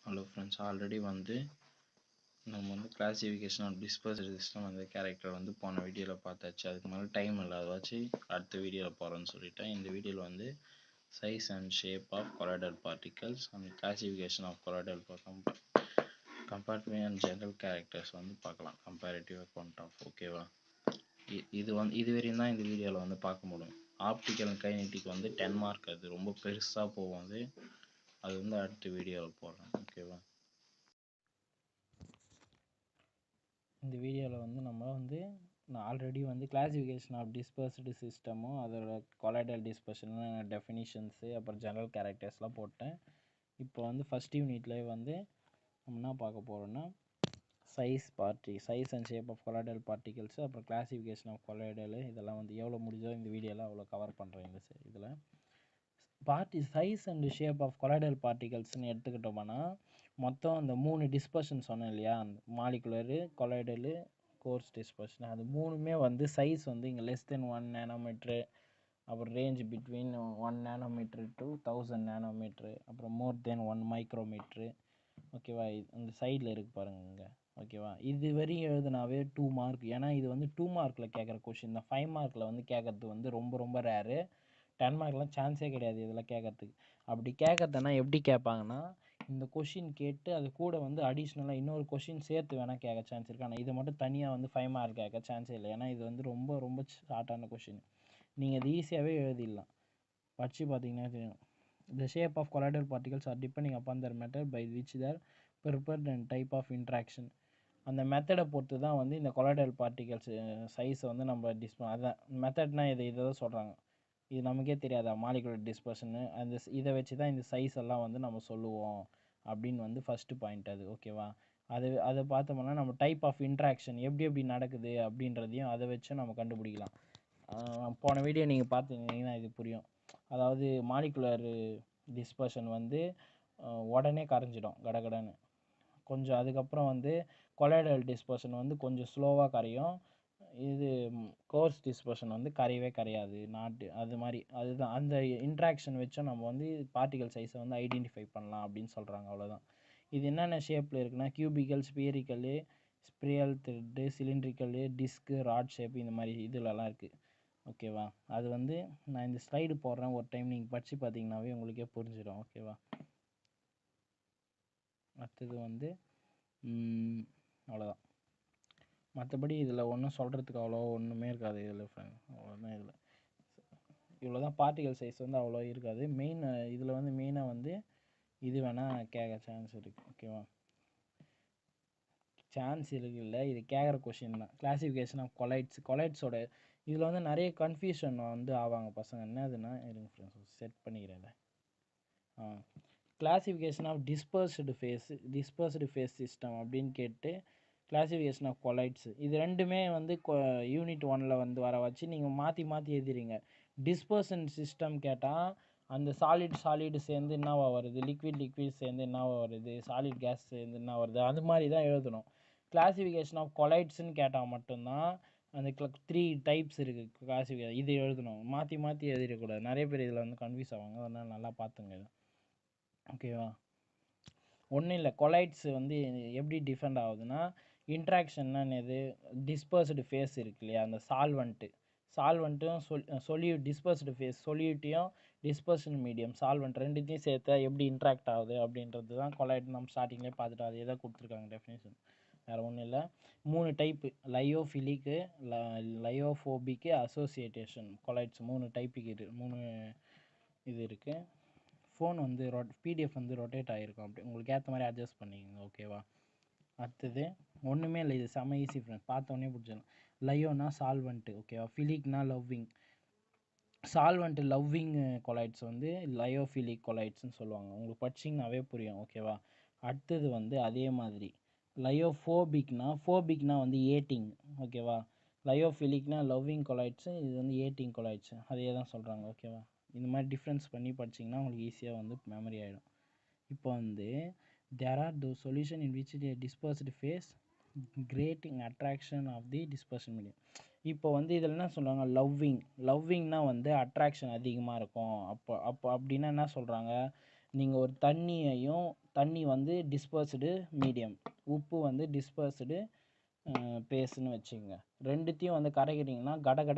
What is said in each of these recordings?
Hello friends, already நம்ம classification of dispersed system அந்த character போன வீடியோவில் பார்த்தாச்சு. அதுக்கு மேலே டைம் இல்லை, அதை வச்சு அடுத்த வீடியோவில் போகிறேன்னு சொல்லிட்டேன். இந்த வீடியோவில் size and shape of colloidal particles and classification of colloidal compartment and general characters பார்க்கலாம். கம்பேரிட்டிவ் அக்கௌண்ட் ஆஃப் ஓகேவா. இது வரையும் தான் இந்த வீடியோவில் பார்க்க முடியும். ஆப்டிக்கல் அண்ட் கைனெட்டிக் 10 மார்க், அது ரொம்ப பெருசாக போகும். அது அடுத்த வீடியோவில் போடுறேன் ஓகேவா. இந்த வீடியோவில் நம்ம நான் ஆல்ரெடி கிளாசிஃபிகேஷன் ஆஃப் டிஸ்பர்ஸ்டு சிஸ்டமும் அதோட கொலாய்டல் டிஸ்பர்ஷன் டெஃபினிஷன்ஸு அப்புறம் ஜெனரல் கேரக்டர்ஸ்லாம் போட்டேன். இப்போ ஃபஸ்ட் யூனிட்லேயே நம்ம என்ன பார்க்க போகிறோன்னா size and shape of colloidal particles அப்புறம் கிளாசிஃபிகேஷன் ஆஃப் கொலாய்டல் இதெல்லாம் எவ்வளோ முடிஞ்சோ இந்த வீடியோவில் அவ்வளோ கவர் பண்ணுறேன். இதில் size and shape of colloidal பார்ட்டிகல்ஸ்னு எடுத்துக்கிட்டோம்னா மொத்தம் அந்த 3 டிஸ்பர்ஷன் சொன்னேன் இல்லையா, அந்த மாலிகுலரு, கொலாய்டலு, கோர்ஸ் டிஸ்பர்ஷன். அது மூணுமே சைஸ் இங்கே லெஸ் தென் 1 நேனோமீட்ரு, அப்புறம் range between 1 nanometre to 1000 nanometre, அப்புறம் மோர் தென் 1 மைக்ரோமீட்ரு ஓகேவா. இந்த சைடில் இருக்கு பாருங்க இங்கே ஓகேவா. இது வரையும் எழுதுனாவே 2 மார்க். ஏன்னா இது 2 மார்க்கில் கேட்குற கொஷின் தான். 5 மார்க்கில் கேட்குறது ரொம்ப ரொம்ப ரேரு. 10 மார்க்லாம் சான்ஸே கிடையாது இதில் கேட்கறதுக்கு. அப்படி கேட்கறதுனா எப்படி கேட்பாங்கன்னா, இந்த கொஷின் கேட்டு அது கூட அடிஷ்னலாக இன்னொரு கொஷின் சேர்த்து வேணால் கேட்க சான்ஸ் இருக்குது. ஆனால் இதை மட்டும் தனியாக 5 மார்க் கேட்க சான்ஸே இல்லை. ஏன்னா இது ரொம்ப ரொம்ப ஷார்ட்டான கொஷின். நீங்கள் இது ஈஸியாகவே எழுதிடலாம். படித்து பார்த்தீங்கன்னா தெரியும். The shape of colloidal particles are depending upon their method by which they are prepared and type of interaction. அந்த மெத்தடை பொறுத்து தான் இந்த கொலாய்டல் பார்ட்டிகல்ஸ் சைஸை நம்ம அதான் மெத்தட்னா இதை தான் சொல்கிறாங்க. இது நமக்கே தெரியாதா மாலிகுலர் டிஸ்பர்ஷனு. இதை வச்சு தான் இந்த சைஸ் எல்லாம் நம்ம சொல்லுவோம் அப்படின்னு ஃபஸ்ட்டு பாயிண்ட் அது ஓகேவா. அதை பார்த்தோம்னா நம்ம டைப் ஆஃப் இன்ட்ராக்ஷன் எப்படி நடக்குது அப்படின்றதையும் அதை வச்சு நம்ம கண்டுபிடிக்கலாம். போன வீடியோ நீங்கள் பார்த்துருந்தீங்கன்னா இது புரியும். அதாவது மாலிகுலர் டிஸ்பர்ஷன் உடனே கரைஞ்சிடும் கடகடன்னு. கொஞ்சம் அதுக்கப்புறம் கொலாய்டல் டிஸ்பர்ஷன் கொஞ்சம் ஸ்லோவாக கரையும். இது கோர்ஸ் டிஸ்பர்ஷன் கரையவே கரையாது அது மாதிரி. அதுதான் அந்த இன்ட்ராக்ஷன் வச்சும் நம்ம பார்ட்டிகல் சைஸை ஐடென்டிஃபை பண்ணலாம் அப்படின்னு சொல்கிறாங்க. அவ்வளோதான். இது என்னென்ன ஷேப்பில் இருக்குன்னா cubical, spherical, spiral thread, cylindrical, disc, rod shape இந்த மாதிரி இதுலலாம் இருக்குது ஓகேவா. அது நான் இந்த ஸ்லைடு போடுறேன், ஒரு டைம் நீங்கள் படித்து பார்த்தீங்கன்னாவே உங்களுக்கே புரிஞ்சிடும் ஓகேவா. அடுத்தது அவ்வளோதான். மற்றபடி இதில் ஒன்றும் சொல்கிறதுக்கு அவ்வளோ ஒன்றுமே இருக்காது இதில் ஃப்ரெண்ட். அவ்வளோதான். இவ்வளோ தான் பார்ட்டிகல் சைஸ் அவ்வளோ இருக்காது. மெயின் இதில் மெயினாக இது வேணால் கேட்க சான்ஸ் இருக்குது ஓகேவா. சான்ஸ் இருக்குல்ல, இது கேட்குற கொஷின் தான். கிளாசிஃபிகேஷன் ஆஃப் கொலைட்ஸோட இதில் நிறைய கன்ஃபியூஷன் ஆவாங்க பசங்க. என்னதுன்னா இருங்க ஃப்ரெண்ட்ஸ் செட் பண்ணிக்கிறேன். Classification of dispersed phase system அப்படின்னு கேட்டு கிளாசிஃபிகேஷன் ஆஃப் கொலைட்ஸ். இது ரெண்டுமே யூனிட் 1ல் வர வச்சு நீங்கள் மாற்றி எழுதிறீங்க. டிஸ்பர்ஷன் சிஸ்டம் கேட்டால் அந்த சாலிட் சேர்ந்து என்னவா வருது, லிக்விட் சேர்ந்து என்னவா வருது, சாலிட் கேஸ் சேர்ந்து என்ன வருது, அது மாதிரி தான் எழுதணும். கிளாசிஃபிகேஷன் ஆஃப் கொலைட்ஸ்ன்னு கேட்டால் மட்டும்தான் அந்த 3 டைப்ஸ் இருக்குது கிளாசிஃபிகேஷன், இது எழுதணும். மாற்றி எழுதிடக்கூடாது. நிறைய பேர் இதில் கன்ஃபியூஸ் ஆவாங்க. அதனால் நல்லா பார்த்துங்க ஓகேவா. ஒன்றும் இல்லை, கொலைட்ஸ் எப்படி டிஃபெண்ட் ஆகுதுன்னா, இன்ட்ராக்ஷன்னா எது, டிஸ்பர்ஸ்டு ஃபேஸ் இருக்கு இல்லையா, அந்த சால்வெண்ட்டும் டிஸ்பர்ஸ்டு ஃபேஸ் சொல்யூட்டையும் டிஸ்பர்ஷன் மீடியம் சால்வெண்ட் ரெண்டுத்தையும் சேர்த்தா எப்படி இன்ட்ராக்ட் ஆகுது அப்படின்றது தான் கொலைட். நம்ம ஸ்டார்டிங்லேயே பார்த்துட்டோம். அது எதை கொடுத்துருக்காங்க டெஃபினேஷன், வேறு ஒன்றும் இல்லை. 3 டைப்பு, லயோஃபிலிக்கு, லயோஃபோபிக்கு, அசோசியேஷன் கொலைட்ஸ் 3 டைப்புக்கு 3 இது இருக்குது. ஃபோன் பிடிஎஃப் ரொட்டேட் ஆகிருக்கும். அப்படி உங்களுக்கு ஏற்ற மாதிரி அட்ஜஸ்ட் பண்ணிக்கோங்க ஓகேவா. அடுத்தது ஒன்றுமே இல்லை, இது செம்ம ஈஸி ஃப்ரெண்ட்ஸ், பார்த்தோன்னே பிடிச்சிடலாம். லயோனா சால்வெண்ட்டு ஓகேவா, ஃபிலிக்னா loving. Solvent loving collides lyophilic கொலைட்ஸ்னு சொல்லுவாங்க. உங்களுக்கு படிச்சிங்கனாவே புரியும் ஓகேவா. அடுத்தது அதே மாதிரி ஃபோபிக்னா ஏட்டிங் ஓகேவா. லயோஃபிலிக்னா லவ்விங் கொலைட்ஸு, இது ஏட்டிங் கொலைட்ஸு, அதே தான் சொல்கிறாங்க ஓகேவா. இந்த மாதிரி டிஃப்ரென்ஸ் பண்ணி படிச்சிங்கன்னா உங்களுக்கு ஈஸியாக மெமரி ஆகிடும். இப்போ there are those solution in which the dispersed phase greating attraction of the dispersion medium. இப்போ இதில் என்ன சொல்கிறாங்க, லவ்விங்னா அட்ராக்ஷன் அதிகமாக இருக்கும். அப்படின்னா என்ன சொல்கிறாங்க, நீங்கள் ஒரு தண்ணி வந்து டிஸ்பர்ஸ்டு மீடியம், உப்பு வந்து டிஸ்பர்ஸ்டு பேஸ்ன்னு வச்சுக்கோங்க. ரெண்டுத்தையும் வந்து கரைக்கிறீங்கன்னா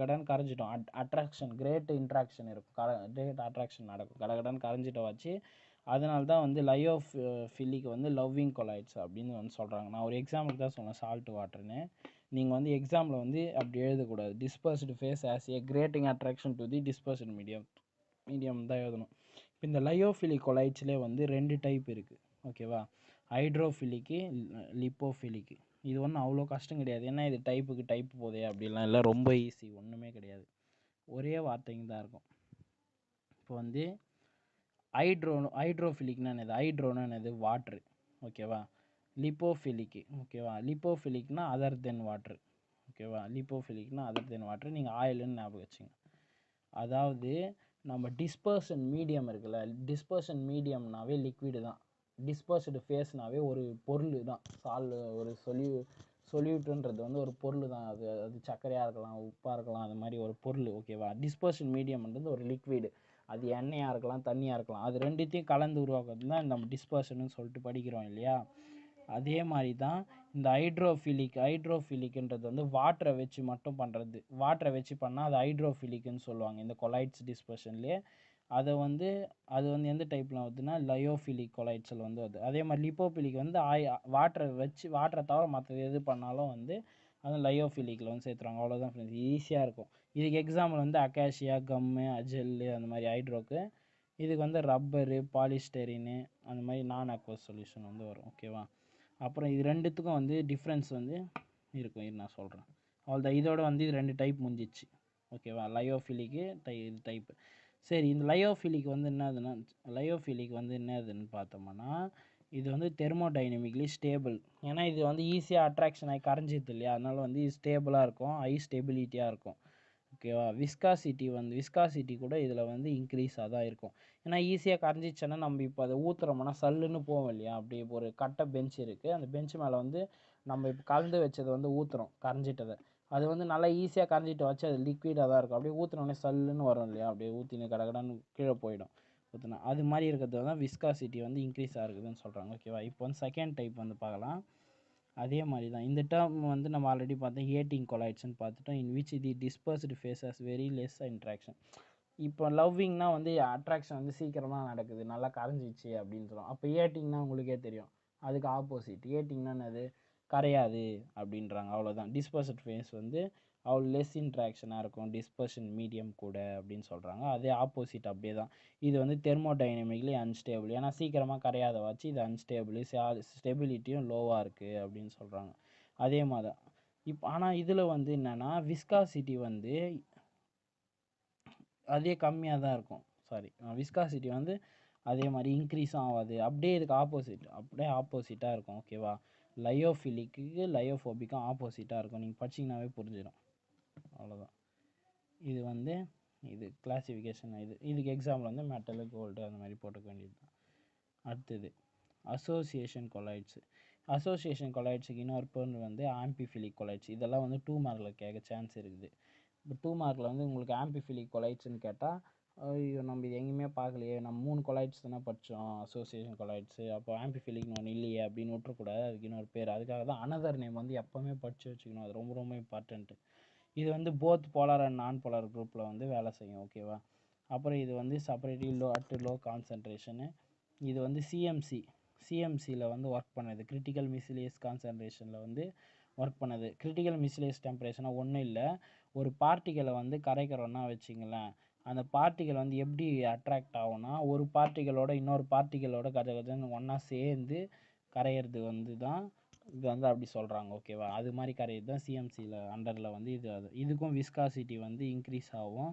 கடன்னு கரைஞ்சிட்டோம். அட்ராக்ஷன் கிரேட் இன்ட்ராக்ஷன் இருக்கும், கிரேட் அட்ராக்ஷன் நடக்கும், கடன்னு கரைஞ்சிட்ட வச்சு. அதனால தான் வந்து லயோஃபிலிக் வந்து லவ்விங் கொலாய்ட்ஸ் அப்படின்னு வந்து சொல்கிறாங்க. நான் ஒரு எக்ஸாம்பிளுக்கு தான் சொன்னேன் சால்ட் வாட்டர்னு. நீங்கள் வந்து எக்ஸாம்பிள் வந்து அப்படி எழுதக்கூடாது. Dispersed phase as a greater attraction to the dispersed medium தான் எழுதணும். இப்போ இந்த லயோஃபிலிக் கொலாய்ட்ஸ்லேயே வந்து 2 டைப் இருக்குது, ஓகேவா? ஹைட்ரோஃபிலிக்கு, லிப்போஃபிலிக்கு. இது ஒன்றும் அவ்வளோ கஷ்டம் கிடையாது. ஏன்னா இது டைப்பு போதே அப்படிலாம் இல்லை, ரொம்ப ஈஸி, ஒன்றுமே கிடையாது, ஒரே வார்த்தைங்க தான் இருக்கும். இப்போ வந்து ஹைட்ரோஃபிலிக்னா என்னது? ஹைட்ரோனா என்னது? வாட்ரு, ஓகேவா? லிப்போஃபிலிக்கு, ஓகேவா? லிப்போஃபிலிக்னா அதர் தென் வாட்ரு, ஓகேவா? லிப்போஃபிலிக்னா அதர் தென் வாட்ரு. நீங்கள் ஆயிலுன்னு ஞாபகம் வச்சுங்க. அதாவது நம்ம டிஸ்பர்ஷன் மீடியம் இருக்குல்ல, டிஸ்பர்ஷன் மீடியம்னாவே லிக்விடு தான். டிஸ்பர்ஸ்டு ஃபேஸ்னாவே ஒரு பொருள் தான். ஒரு சொல்யூட்டுன்றது வந்து ஒரு பொருள் தான். அது சர்க்கரையாக இருக்கலாம், உப்பாக இருக்கலாம், அது மாதிரி ஒரு பொருள், ஓகேவா? டிஸ்பர்ஷன் மீடியம்ன்றது ஒரு லிக்விடு. அது எண்ணெயாக இருக்கலாம், தண்ணியாக இருக்கலாம். அது ரெண்டுத்தையும் கலந்து உருவாக்குறது தான் நம்ம டிஸ்பர்ஷன்னு சொல்லிட்டு படிக்கிறோம் இல்லையா? அதே மாதிரி தான் இந்த ஹைட்ரோஃபிலிக்ன்றது வந்து வாட்டரை வச்சு மட்டும் பண்ணுறது. வாட்டரை வச்சு பண்ணால் அது ஹைட்ரோஃபிலிக்னு சொல்லுவாங்க இந்த கொலாய்ட்ஸ் டிஸ்பர்ஷன்லேயே. அது வந்து எந்த டைப்பில் வருதுன்னா லயோஃபிலிக் கொலாய்ட்ஸில் வந்து வருது. அதே மாதிரி லிப்போஃபிலிக் வந்து வாட்டரை தவிர மற்ற எது பண்ணாலும் வந்து அது லயோஃபிலிக்கில் வந்து சேர்த்துருவாங்க. அவ்வளோதான் ஃப்ரெண்ட்ஸ், ஈஸியாக இருக்கும். இதுக்கு எக்ஸாம்பிள் வந்து அக்காஷியா, கம்மு, ஜெல்லு, அந்த மாதிரி ஹைட்ரோக்கு. இதுக்கு வந்து ரப்பரு, பாலிஸ்டெரின்னு, அந்த மாதிரி நான் அக்வஸ் சொல்யூஷன் வந்து வரும், ஓகேவா? அப்புறம் இது ரெண்டுத்துக்கும் வந்து டிஃப்ரென்ஸ் வந்து இருக்கும், இது நான் சொல்கிறேன். அவ்வளோதான், இதோட வந்து இது 2 டைப் முடிஞ்சிச்சு, ஓகேவா? லயோஃபிலிக்கு டைப்பு. சரி, இந்த லயோஃபிலிக் வந்து என்னதுன்னு பார்த்தோம்னா, இது வந்து தெர்மோடைனமிக்லி ஸ்டேபிள். ஏன்னா இது வந்து ஈஸியாக அட்ராக்ஷன் ஆகி கரைஞ்சிது இல்லையா, அதனால வந்து இது ஸ்டேபிளாக இருக்கும், ஹை ஸ்டெபிலிட்டியாக இருக்கும், ஓகேவா? விஸ்காசிட்டி கூட இதில் வந்து இன்க்ரீஸாக தான் இருக்கும். ஏன்னா ஈஸியாக கரைஞ்சிச்சுன்னா நம்ம இப்போ அதை ஊற்றுறோம்னா சல்லுன்னு போவோம் இல்லையா? அப்படி ஒரு கட்டை பெஞ்ச் இருக்குது, அந்த பெஞ்ச் மேலே வந்து நம்ம இப்போ கலந்து வச்சதை வந்து ஊற்றுறோம், கரைஞ்சிட்டதை. அது வந்து நல்லா ஈஸியாக கரைஞ்சிட்டு வச்சு அது லிக்விடாக தான் இருக்கும். அப்படியே ஊற்றினோடனே சல்லுன்னு வரும் இல்லையா? அப்படியே ஊற்றினு கடகடன்னு கீழே போயிடும் ஊற்றினா. அது மாதிரி இருக்கிறது தான் விஸ்காசிட்டி வந்து இன்க்ரீஸ் ஆகுதுன்னு சொல்கிறாங்க, ஓகேவா? இப்போ வந்து செகண்ட் டைப் வந்து பார்க்கலாம். அதே மாதிரி தான் இந்த டேர்ம் வந்து நம்ம ஆல்ரெடி பார்த்தோம், ஏட்டிங் கொலாய்ட்ஸ்னு பார்த்துட்டோம். In which the dispersed phases very less interaction. இப்போ லவ்விங்னா வந்து அட்ராக்ஷன் வந்து சீக்கிரமாக நடக்குது, நல்லா கரைஞ்சிச்சு அப்படின்னு சொல்லுவோம். அப்போ ஏட்டிங்னா உங்களுக்கே தெரியும், அதுக்கு ஆப்போசிட். ஏட்டிங்னா என்னது? கரையாது அப்படின்றாங்க, அவ்வளோதான். டிஸ்பர்ஸ்டு ஃபேஸ் வந்து அவ்வளோ லெஸ் இன்ட்ராக்ஷனாக இருக்கும் டிஸ்பர்ஷன் மீடியம் கூட அப்படின்னு சொல்கிறாங்க. அதே ஆப்போசிட் அப்படியே தான். இது வந்து தெர்மோடைனமிக்லி அன்ஸ்டேபிள். ஏன்னா சீக்கிரமாக கரையாத வச்சு இது அன்ஸ்டேபிள், ஸ்டெபிலிட்டியும் லோவாக இருக்குது அப்படின்னு சொல்கிறாங்க. அதே மாதிரி தான் இப்போ. ஆனால் இதில் வந்து என்னென்னா விஸ்காசிட்டி வந்து அதே கம்மியாக தான் இருக்கும். விஸ்காசிட்டி வந்து அதே மாதிரி இன்க்ரீஸும் ஆகாது. அப்படியே இதுக்கு ஆப்போசிட்டாக இருக்கும், ஓகேவா? லயோஃபிலிக்கு லயோஃபோபிக்கும் ஆப்போசிட்டாக இருக்கும். நீங்கள் படிச்சிங்கனாவே புரிஞ்சிடும், அவ்வளோதான். இது வந்து இது கிளாசிஃபிகேஷன். இதுக்கு எக்ஸாம்பிள் வந்து மெட்டலு, கோல்டு, அந்த மாதிரி போட்டுக்க வேண்டியது தான். அடுத்தது அசோசியேஷன் கொலாய்ட்ஸுக்கு இன்னொரு பேர் வந்து ஆம்பிஃபிலிக் கொலாய்ட்ஸ். இதெல்லாம் வந்து 2 மார்க்கில் கேட்க சான்ஸ் இருக்குது. இப்போ 2 மார்க்கில் வந்து உங்களுக்கு ஆம்பிஃபிலிக் கொலாய்ட்ஸ்னு கேட்டால், ஐயோ நம்ம இது எங்கேயுமே பார்க்கலையே, நம்ம 3 கொலாய்ட்ஸ் தானே படித்தோம் அசோசியேஷன் கொலாய்ட்ஸு, அப்போ ஆம்பிஃபிலிக்னு ஒன்று இல்லையே அப்படின்னு விட்டுறக்கூடாது. அதுக்கு இன்னொரு பேர். அதுக்காக தான் அனதர் நேம் வந்து எப்போவுமே படித்து வச்சுக்கணும், அது ரொம்ப ரொம்ப இம்பார்ட்டண்ட்டு. இது வந்து போத் போலார் அண்ட் நான் போலார் குரூப்பில் வந்து வேலை செய்யும், ஓகேவா? அப்புறம் இது வந்து செப்பரேட்லி லோ கான்சன்ட்ரேஷனு. இது வந்து சிஎம்சியில் வந்து ஒர்க் பண்ணுது, கிரிட்டிக்கல் மிஸ்சிலியஸ் கான்சன்ட்ரேஷனில் வந்து ஒர்க் பண்ணுது. கிரிட்டிக்கல் மிஸ்சிலியஸ் டெம்பரேச்சர்னால் ஒன்றும் இல்லை, ஒரு பார்ட்டிகளை வந்து கரைக்கிறோன்னா வச்சுங்களேன், அந்த பார்ட்டிகள் வந்து எப்படி அட்ராக்ட் ஆகும்னா, ஒரு பார்ட்டிகளோட இன்னொரு பார்ட்டிகளோட கஜன்னு ஒன்றா சேர்ந்து கரையிறது வந்து தான் இது வந்து அப்படி சொல்கிறாங்க, ஓகேவா? அது மாதிரி கரையிறது தான் சிஎம்சியில் அண்டரில் வந்து இதுக்கும் விஸ்காசிட்டி வந்து இன்க்ரீஸ் ஆகும்.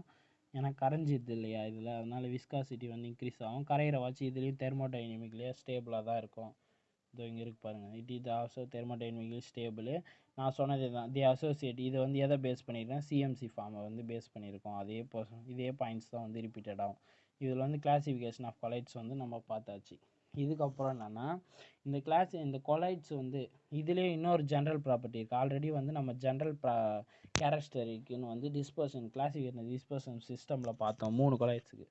ஏன்னா கரைஞ்சிது இல்லையா இதில், அதனால் விஸ்காசிட்டி வந்து இன்க்ரீஸ் ஆகும். கரையிற வாட்சி இதுலேயும் தெர்மோடைனமிக்லேயே ஸ்டேபிளாக தான் இருக்கும். இதோ இங்கே இருக்கு பாருங்கள், it is also thermodynamically stable. நான் சொன்னது தான் தி அசோசியேட். இது வந்து எதை பேஸ் பண்ணியிருக்கேன்? சிஎம்சி ஃபார்மை வந்து பேஸ் பண்ணியிருக்கோம். இதே பாயிண்ட்ஸ் தான் வந்து ரிப்பீட்டட் ஆகும். இதில் வந்து கிளாசிஃபிகேஷன் ஆஃப் கொலைட்ஸ் வந்து நம்ம பார்த்தாச்சு. இதுக்கப்புறம் என்னென்னா இந்த கொலைட்ஸ் வந்து இதுலேயே இன்னொரு ஜென்ரல் ப்ராப்பர்ட்டி இருக்குது. ஆல்ரெடி வந்து நம்ம ஜென்ரல் கேரக்டரிஸ்டிக்னு வந்து டிஸ்பர்ஷன் சிஸ்டமில் பார்த்தோம் 3 கொலைட்ஸுக்கு.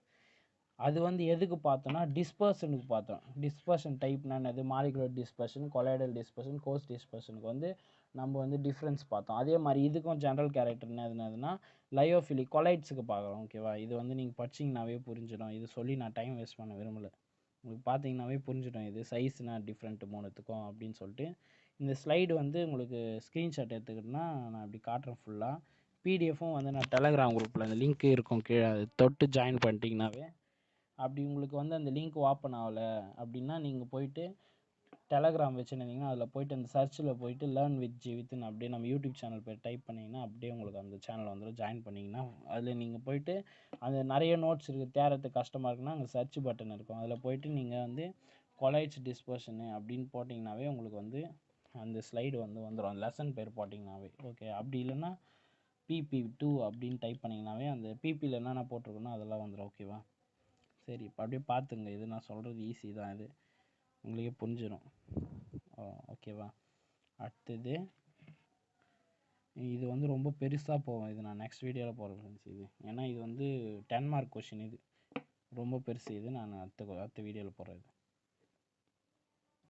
அது வந்து எதுக்கு பார்த்தோன்னா டிஸ்பர்ஷனுக்கு பார்த்தோம். டிஸ்பர்ஷன் டைப்னா என்னது, molecular dispersion, colloidal dispersion, coarse டிஸ்பர்ஷனுக்கு வந்து நம்ம வந்து டிஃப்ரென்ஸ் பார்த்தோம். அதே மாதிரி இதுக்கும் ஜென்ரல் கேரக்டர் என்னதுன்னா லயோஃபிலிக் கொலைட்ஸுக்கு பார்க்குறோம். ஓகேவா, இது வந்து நீங்கள் படிச்சிங்கனாவே புரிஞ்சிடும். இது சொல்லி நான் டைம் வேஸ்ட் பண்ண விரும்பலை. உங்களுக்கு பார்த்தீங்கன்னாவே புரிஞ்சிடும் இது சைஸ்னா டிஃப்ரெண்ட்டு மூணுத்துக்கும் அப்படின்னு சொல்லிட்டு. இந்த ஸ்லைடு வந்து உங்களுக்கு ஸ்க்ரீன்ஷாட் எடுத்துக்கிட்டோன்னா நான் அப்படி காட்டுறேன் ஃபுல்லாக. பிடிஎஃப்பும் வந்து நான் டெலகிராம் குரூப்பில் அந்த லிங்க் இருக்கும் கீழே, அது தொட்டு ஜாயின் பண்ணிட்டீங்கன்னாவே அப்படி உங்களுக்கு வந்து அந்த லிங்க் ஓப்பன் ஆகலை அப்படின்னா நீங்கள் போயிட்டு டெலகிராம் வச்சுருந்தீங்கன்னா அதில் போயிட்டு அந்த சர்ச்சில் போயிட்டு லேர்ன் வித் ஜீவித்னு அப்படியே நம்ம யூடியூப் சேனல் பேர் டைப் பண்ணிங்கன்னா அப்படியே உங்களுக்கு அந்த சேனல் வந்துடும். ஜாயின் பண்ணிங்கன்னா அதில் நீங்கள் போயிட்டு அந்த நிறைய நோட்ஸ் இருக்குது, தேடுறதுக்கு கஷ்டமாக இருக்குன்னா அங்கே சர்ச் பட்டன் இருக்கும், அதில் போயிட்டு நீங்கள் வந்து கொலைட்ஸ் டிஸ்பர்ஷனு அப்படின்னு போட்டிங்கனாவே உங்களுக்கு வந்து அந்த ஸ்லைடு வந்து வந்துடும், லெசன் பேர் போட்டிங்கனாவே. ஓகே, அப்படி இல்லைன்னா PP2 அப்படின்னு டைப் பண்ணிங்கனாவே அந்த பிபியில் என்னென்ன போட்டிருக்கணும் அதெல்லாம் வந்துடும். ஓகேவா, சரி இப்போ அப்படியே பார்த்துங்க. இது நான் சொல்கிறது ஈஸி தான், இது உங்களுக்கே புரிஞ்சிடும். ஓகேவா, அடுத்தது இது வந்து ரொம்ப பெருசாக போகும், இது நான் நெக்ஸ்ட் வீடியோவில் போடுறேன் ஃப்ரெண்ட்ஸ். இது ஏன்னா இது வந்து 10 மார்க் கொஷின், இது ரொம்ப பெருசு, இது நான் அடுத்த வீடியோவில் போடுறேன்.